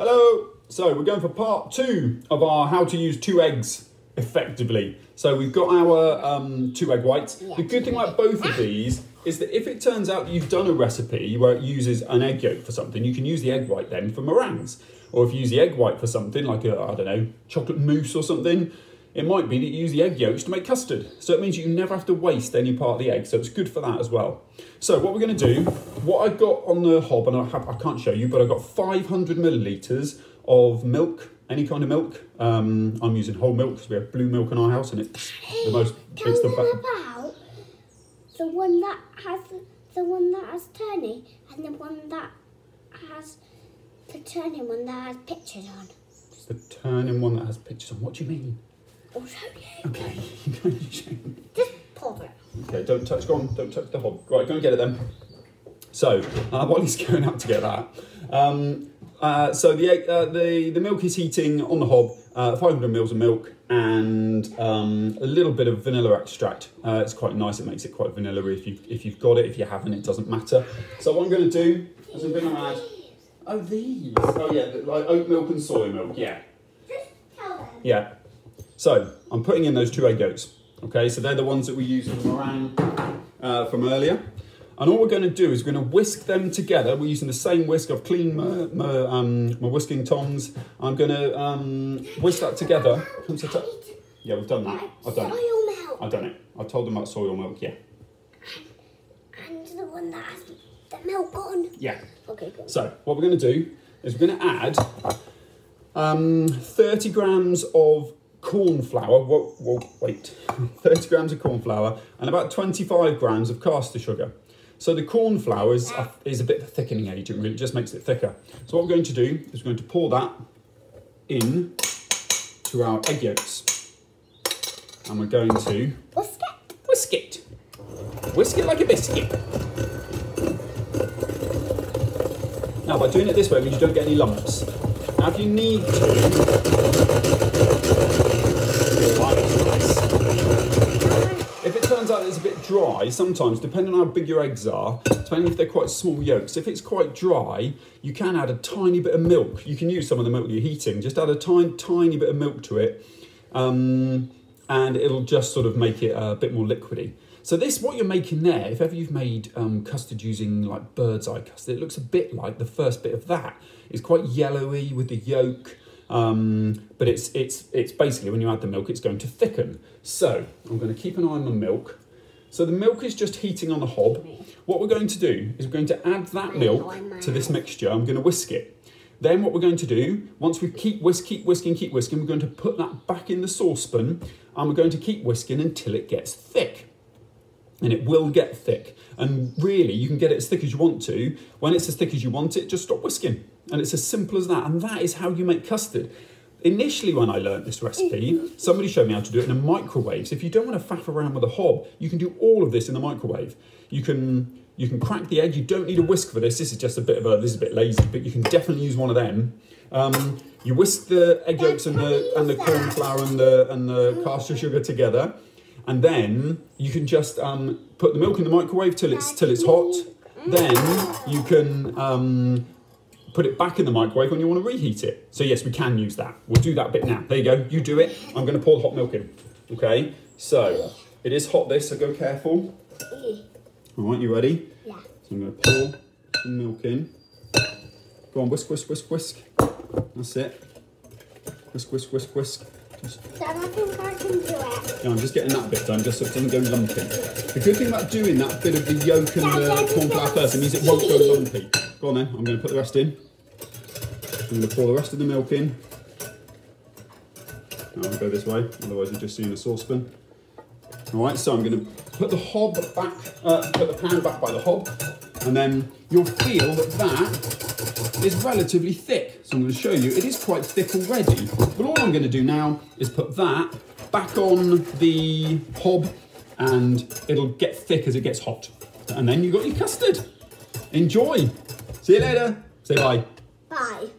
Hello! So we're going for part 2 of our how to use 2 eggs effectively. So we've got our 2 egg whites. The good thing about both of these is that if it turns out that you've done a recipe where it uses an egg yolk for something, you can use the egg white then for meringues. Or if you use the egg white for something like a, I don't know, chocolate mousse or something, it might be that you use the egg yolks to make custard. So it means you never have to waste any part of the egg. So it's good for that as well. So what we're going to do, what I've got on the hob, and I can't show you, but I've got 500 millilitres of milk, any kind of milk. I'm using whole milk because we have blue milk in our house, and it's the most. Tell me about the one that has turning, and the one that has the turning one that has pictures on. It's the turning one that has pictures on. What do you mean? I'll show you. Okay, you go and show me. Just pause it. Okay, don't touch. Go on, don't touch the hob. Right, go and get it then. So while he's going out to get that. So the egg, the milk is heating on the hob, 500 mils of milk and a little bit of vanilla extract. It's quite nice, it makes it quite vanilla-y if you've got it. If you haven't, it doesn't matter. So what I'm going to do is I'm going to add, oh these, oh yeah, like oat milk and soy milk, yeah. Just tell them. Yeah. So I'm putting in those 2 egg yolks. Okay, so they're the ones that we used in the meringue from earlier. And all we're going to do is we're going to whisk them together. We're using the same whisk. I've cleaned my whisking tongs. I'm going to whisk that together. Yeah, we've done that. I've done it. Soil milk. I've done it. I told them about soil milk, yeah. And the one that has the milk on. Yeah. Okay, good. So what we're going to do is we're going to add 30 grams of corn flour. Wait. 30 grams of corn flour and about 25 grams of caster sugar. So the corn flour is a bit of a thickening agent, really. It just makes it thicker. So what we're going to do is we're going to pour that in to our egg yolks. And we're going to whisk it. Whisk it like a biscuit. Now by doing it this way, it means you don't get any lumps. Now if you need if it turns out that it's a bit dry, sometimes, depending on how big your eggs are, depending if they're quite small yolks, if it's quite dry, you can add a tiny bit of milk. You can use some of the milk you're heating, just add a tiny bit of milk to it, and it'll just sort of make it a bit more liquidy. So this, what you're making there, if ever you've made custard using like bird's eye custard, it looks a bit like the first bit of that. It's quite yellowy with the yolk. But it's basically, when you add the milk, it's going to thicken. So I'm going to keep an eye on the milk. So the milk is just heating on the hob. What we're going to do is we're going to add that milk to this mixture. I'm going to whisk it. Then what we're going to do, once we keep whisking, we're going to put that back in the saucepan and we're going to keep whisking until it gets thick. And it will get thick. And really, you can get it as thick as you want to. When it's as thick as you want it, just stop whisking. And it's as simple as that. And that is how you make custard. Initially, when I learned this recipe, somebody showed me how to do it in a microwave. So if you don't want to faff around with a hob, you can do all of this in the microwave. You can crack the egg. You don't need a whisk for this. This is just a bit lazy, but you can definitely use one of them. You whisk the egg yolks and the corn flour and the caster sugar together. And then you can just put the milk in the microwave till it's hot. Then you can put it back in the microwave when you want to reheat it. So yes, we can use that. We'll do that bit now. There you go. You do it. I'm going to pour the hot milk in. Okay. So it is hot. This. So go careful. All right. You ready? Yeah. So I'm going to pour some milk in. Go on. Whisk, whisk, whisk, whisk. That's it. Whisk, whisk, whisk, whisk. Dad, I think I can do it. No, I'm just getting that bit done, just so it doesn't go lumpy. The good thing about doing that bit of the yolk and the corn flour first, it means it won't go lumpy. Go on then, I'm going to put the rest in. I'm going to pour the rest of the milk in. Now I'll go this way, otherwise you're just seeing a saucepan. Alright, so I'm going to put the hob back, put the pan back by the hob, and then you'll feel that is relatively thick. So I'm going to show you, it is quite thick already. But all I'm going to do now is put that back on the hob and it'll get thick as it gets hot. And then you've got your custard. Enjoy. See you later. Say bye. Bye.